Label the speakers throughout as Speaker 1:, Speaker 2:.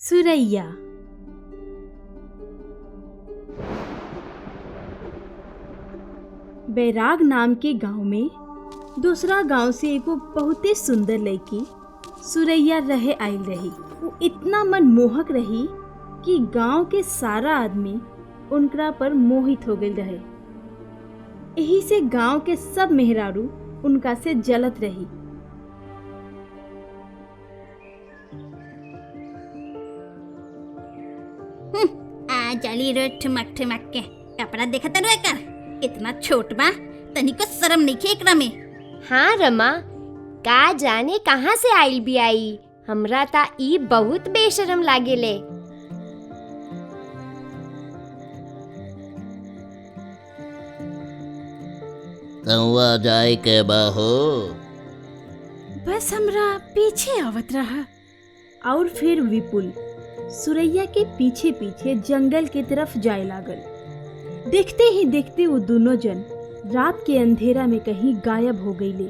Speaker 1: सुरैया। बैराग नाम के गांव में दूसरा गांव से एगो बहुते सुंदर लड़की सुरैया रहे आइल रही। वो इतना मनमोहक रही कि गांव के सारा आदमी उनकरा पर मोहित हो गए रहे। यही से गांव के सब मेहरारू उनका से जलत रही।
Speaker 2: चली रो ठुमक ठुमक के कपड़ा देखत रहे कर इतना छोट बा, तनिको शर्म नहीं एकरा में।
Speaker 3: हाँ रमा, का जाने कहाँ से आइल भी आई, हमरा ता ई बहुत बेशरम लागेले।
Speaker 4: कौआ जाए के बाहो,
Speaker 1: बस हमरा पीछे आवत रहा। और फिर विपुल सुरैया के पीछे पीछे जंगल की तरफ जाए लागल। देखते ही देखते वो दोनों जन रात के अंधेरा में कहीं गायब हो गईले।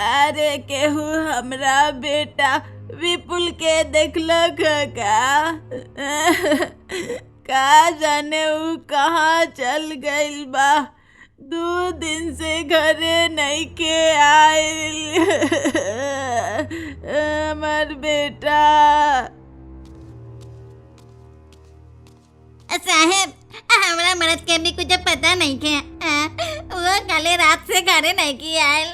Speaker 5: अरे केहू हमरा बेटा विपुल के देखलक का जाने ऊ कहाँ चल गइल बा। 2 दिन से घरे नहीं के आइल हमार बेटा।
Speaker 2: साहेब, हमरा मरद के भी कुछ पता नहीं के, वो कल रात से घरे नहीं की आयल।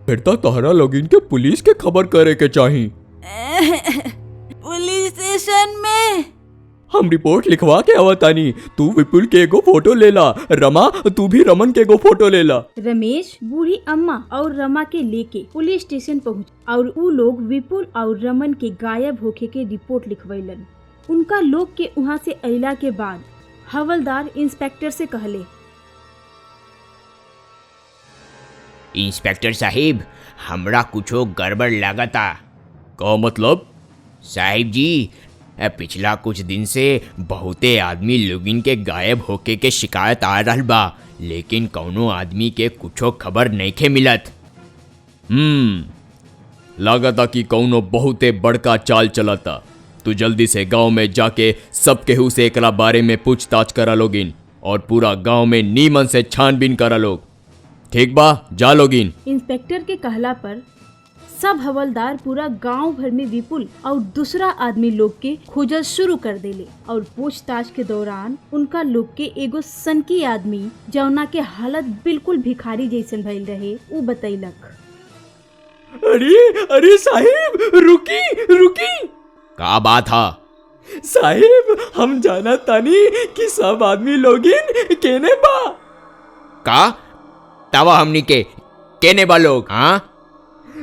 Speaker 6: फिर तो तोहरा लोगिन के पुलिस के खबर करे के चाही।
Speaker 5: पुलिस स्टेशन में
Speaker 6: हम रिपोर्ट लिखवा के आवतानी। तू विपुल के एगो फोटो लेला, रमा तू भी रमन के एगो फोटो लेला।
Speaker 1: रमेश बूढ़ी अम्मा और रमा के लेके पुलिस स्टेशन पहुँच और ऊ लोग विपुल और रमन के गायब होके के रिपोर्ट लिखवैलन। उनका लोग के वहाँ से अइला के बाद हवलदार इंस्पेक्टर से कहले,
Speaker 7: इंस्पेक्टर साहिब, हमरा कुछो गड़बड़ लागता।
Speaker 6: का मतलब?
Speaker 7: साहिब जी, पिछला कुछ दिन से बहुते आदमी लोगिन के गायब होके के शिकायत आ रहल बा, लेकिन कौनो आदमी के कुछो खबर नइखे मिलत।
Speaker 6: लागता कि कौनो बहुते बड़का चाल चलता। तू जल्दी से गांव में जाके सब केहू से एकरा बारे में पूछताछ करा लोगिन और पूरा गांव में नीमन से छानबीन करा लोग। ठीक बा, जा लोगिन।
Speaker 1: इंस्पेक्टर के कहला पर सब हवलदार पूरा गांव भर में विपुल और दूसरा आदमी लोग के खोजल शुरू कर देले और पूछताछ के दौरान उनका लोग के एगो सनकी आदमी जौना के हालत बिल्कुल भिखारी जैसन भइल रहे उ बतैलक।
Speaker 6: अरे साहिब, रुकी।
Speaker 7: का बात हा?
Speaker 6: साहिब, हम जाना तानी कि सब आदमी लोगिन केने बा।
Speaker 7: का तवा हमनी के केने बा लोग? हाँ,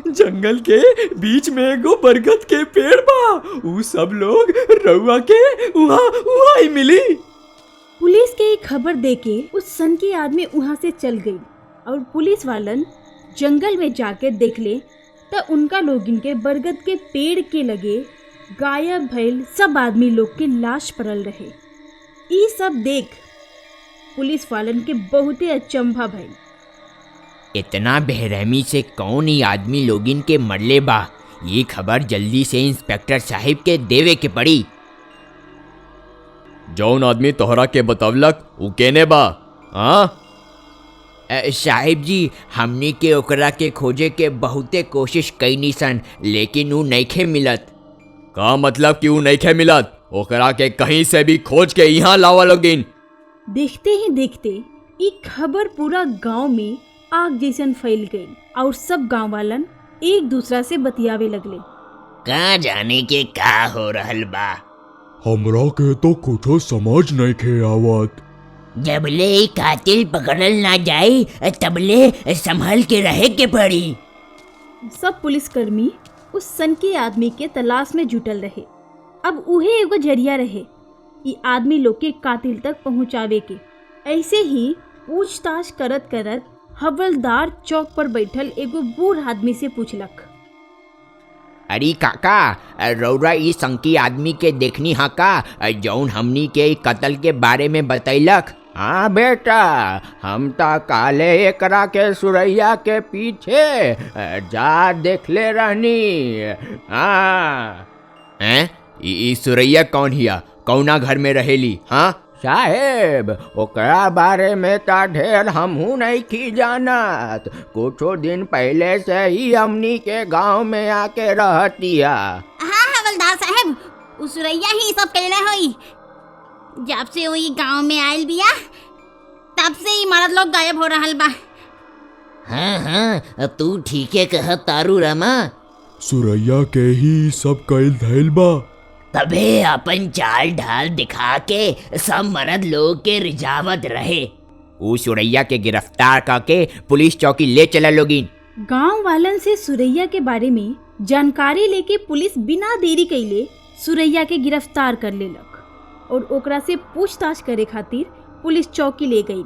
Speaker 6: जंगल के बीच में एगो बरगद के पेड़ बा। ऊ सब लोग रउआ के उहाँ ही मिली।
Speaker 1: पुलिस के खबर देके उस सनकी आदमी वहाँ से चल गई और पुलिस वालन जंगल में जाके देखले तो उनका लोगिन के बरगद के पेड़ के लगे गायब भइल सब आदमी लोग के लाश पड़ल रहे। ई सब देख पुलिस वालन के बहुते अचंभा भइल।
Speaker 7: इतना बेरहमी से कौन ही आदमी लोगिन के मरले बा, ये खबर जल्दी से इंस्पेक्टर साहिब के देवे के पड़ी।
Speaker 6: जौन आदमी तोहरा के बतवलक उ केने बा? हाँ
Speaker 7: साहिब जी, हमनी के ओकरा के खोजे के बहुते कोशिश कईनी सन, लेकिन उ नइखे मिलत।
Speaker 6: का मतलब कि उ नइखे मिलत? ओकरा के कहीं से भी खोज के यहाँ लावा लोगिन।
Speaker 1: देखते ही देखते ये खबर पूरा गांव में आग जैसन फैल गई और सब गांव वालन एक दूसरा से बतियावे लगले।
Speaker 7: का जाने के का हो रहल बा?
Speaker 6: हमरा के तो कुछो समझ नइखे आवत।
Speaker 7: जबले कातिल पकड़ल ना जाए तबले संभल के रहे के पड़ी।
Speaker 1: सब पुलिसकर्मी उस सनकी आदमी के तलाश में जुटल रहे। अब उहे एगो जरिया रहे ई आदमी लोग के कातिल तक पहुंचावे के। ऐसे ही पूछताछ करत करत हवलदार चौक पर बैठल एगो बूढ़ आदमी से पूछलक,
Speaker 7: अरे काका, रौरा ई संकी आदमी के देखनी हा का, जौन हमनी के ई कत्ल के बारे में बतैलक? हाँ बेटा, हम ता काले एकरा के सुरैया के पीछे जा देखले रहनी। हाँ हैं, ई सुरैया कौन हिया, कौना घर में रहेली? हाँ साहेब, ओकरा बारे में ता ढेर हमहू नहीं की जानत। कुछो दिन पहले से ही हमनी के गांव में आके रहतिया।
Speaker 2: हाँ हवलदार साहब, उ सुरैया ही सब कहले होई। जब से वही गांव में आयल बिया तब से ही मर्द लोग गायब हो रहल बा।
Speaker 4: हाँ हाँ, तू ठीके कहत तारू रमा।
Speaker 8: सुरैया के ही सब कैल धैल बा।
Speaker 4: तबे अपन चाल ढाल दिखा के सब मर्द लोग के रिझावत रहे।
Speaker 7: उ सुरैया के गिरफ्तार करके पुलिस चौकी ले चला लोगिन।
Speaker 1: गांव वालन से सुरैया के बारे में जानकारी लेके पुलिस बिना देरी कइले सुरैया के गिरफ्तार कर लेलक और ओकरा से पूछताछ करे खातिर पुलिस चौकी ले गई।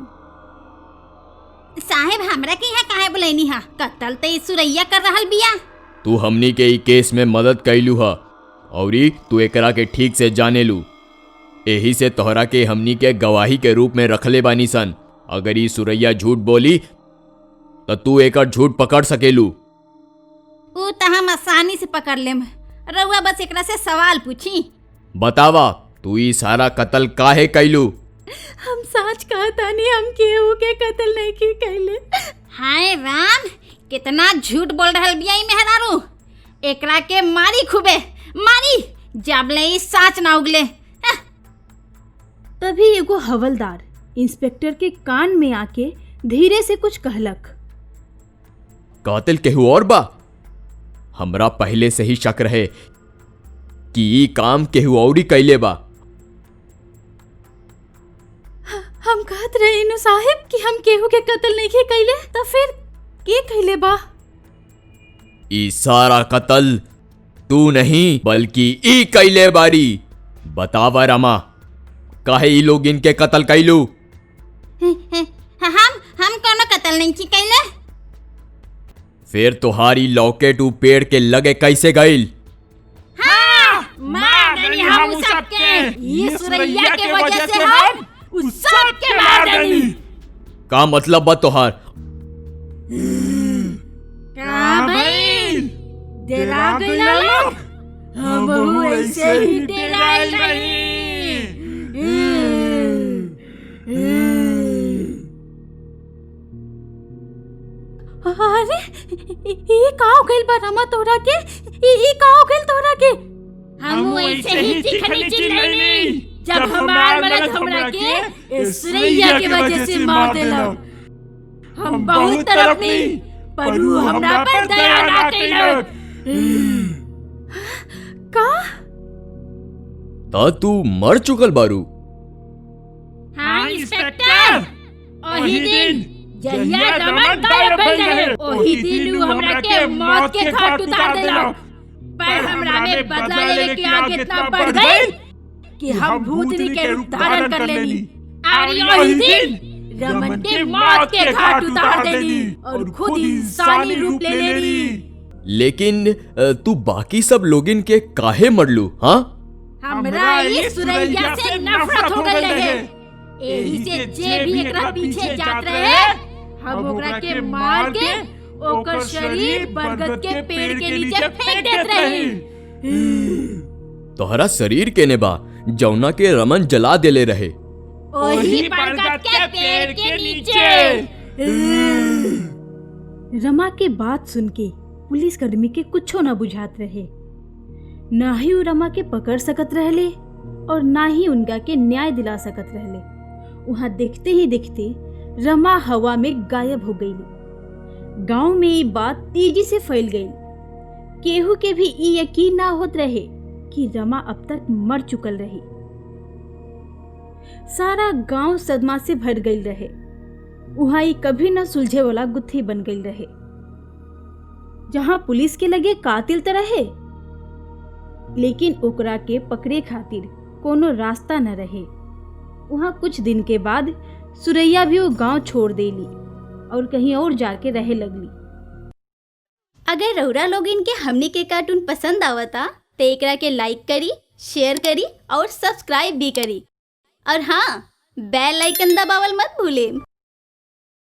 Speaker 2: साहेब, हमरा के यहाँ काहे बुलैनी हा? कत्ल तो ई सुरैया कर रहल बिया।
Speaker 6: तू हमनी के ई केस में मदद कैलू हा औरी तू एकरा के ठीक से जाने लू। यही से तोहरा के हमनी के गवाही के रूप में रखले बानी सन। अगर ई सुरैया झूठ बोली तो तू एकर झूठ पकड़ सकेलू।
Speaker 2: उ तो हम आसानी से पकड़ लेम। रउआ बस एकरा से सवाल पूछी।
Speaker 6: बतावा, तू ई सारा कत्ल काहे कैलू?
Speaker 1: हम सच कहतानी, हम केहू के कत्ल नहीं की कैले।
Speaker 2: हाय राम, कितना झूठ बोल रहल बिया ई मेहरारू। एकरा के मारी खूबे मारी, जब ले ई साच ना उगले।
Speaker 1: तभी एगो हवलदार इंस्पेक्टर के कान में आके धीरे से कुछ कहलक।
Speaker 6: कातिल केहू और बा? हमरा पहले से ही शक रहे कि ई काम केहू औरी कैले बा।
Speaker 1: हम कहत रहे नु साहिब कि हम केहू के कत्ल नहीं के कैले, तो फिर के कैले बा?
Speaker 6: ई सारा कत्ल तू नहीं बल्कि ई कैले बारी। बतावा रमा, काहे ई लोग इनके कत्ल कैलू?
Speaker 2: हम कोनो कत्ल नहीं की कैले।
Speaker 6: फिर तुम्हारी लॉकेट ऊ पेड़ के लगे कैसे गईल?
Speaker 2: मार देनी हम उ सबके। ये सुरैया के वजह से हम उ सबके मार देनी।
Speaker 6: का मतलब बा तोहार?
Speaker 2: का भाई डेरा गइला लोग? हम ऐसे ही डेराइल रही।
Speaker 1: अरे ये का हो गइल बा रमा तोरा के? ये का हो गइल तोरा के?
Speaker 2: हम ऐसे ही चिखनी चिल्लानी जब हमार मर्द हमरा के इस सुरैया के वजह से मार देला। हम बहुत तड़पनी पर उ हमरा पर दया ना कइलक।
Speaker 1: का?
Speaker 6: ता तू मर चुकल बारू?
Speaker 2: हाँ इंस्पेक्टर, ओही दिन जहिया रमन गायब भइल रहे, ओही दिन उ हमरा के मौत के घाट उतार देला। पर हमरा में बदला लेने की आग इतना बढ़ गई कि हम भूतनी के रूप धारण कर लेनी और ओही दिन रमन के मौत के घाट उतार देनी और खुद इंसानी रूप ले लेनी।
Speaker 6: लेकिन तू बाकी सब लोगिन के काहे मरलू? हाँ,
Speaker 2: हमरा इस सुरैया से नफरत हो गई रहे। एही से जे भी एकरा पीछे जात रहे, हम ओकरा के मार के ओकर शरीर बरगद के पेड़ के नीचे फेंक देत रही।
Speaker 6: तोहरा शरीर के ने बा जौना के रमन जला देले रहे?
Speaker 2: ओही बरगद के पेड़ के नीचे।
Speaker 1: रमा के बात सुन के पुलिसकर्मी के कुछो न बुझात रहे। ना ही उ रमा के पकड़ सकत रहले और ना ही उनका के न्याय दिला सकत रहले। वहां देखते ही देखते रमा हवा में गायब हो गई। गांव में ये बात तेजी से फैल गई। केहू के भी ये यकीन ना होत रहे कि रमा अब तक मर चुकल रही। सारा गांव सदमा से भर गई रहे। वहां ये कभी न सुलझे वाला गुत्थी बन गई रहे। जहां पुलिस के लगे कातिल तो रहे, लेकिन ओकरा के पकड़े खातिर कोनो रास्ता न रहे। वहां कुछ दिन के बाद सुरैया भी वो गांव छोड़ देली और कहीं और जाके रहे लगली। अगर रउरा लोग इनके हमनी के कार्टून पसंद आवता तो एकरा के लाइक करी, शेयर करी और सब्सक्राइब भी करी। और हाँ, बेल आइकन दबावल मत भूलें।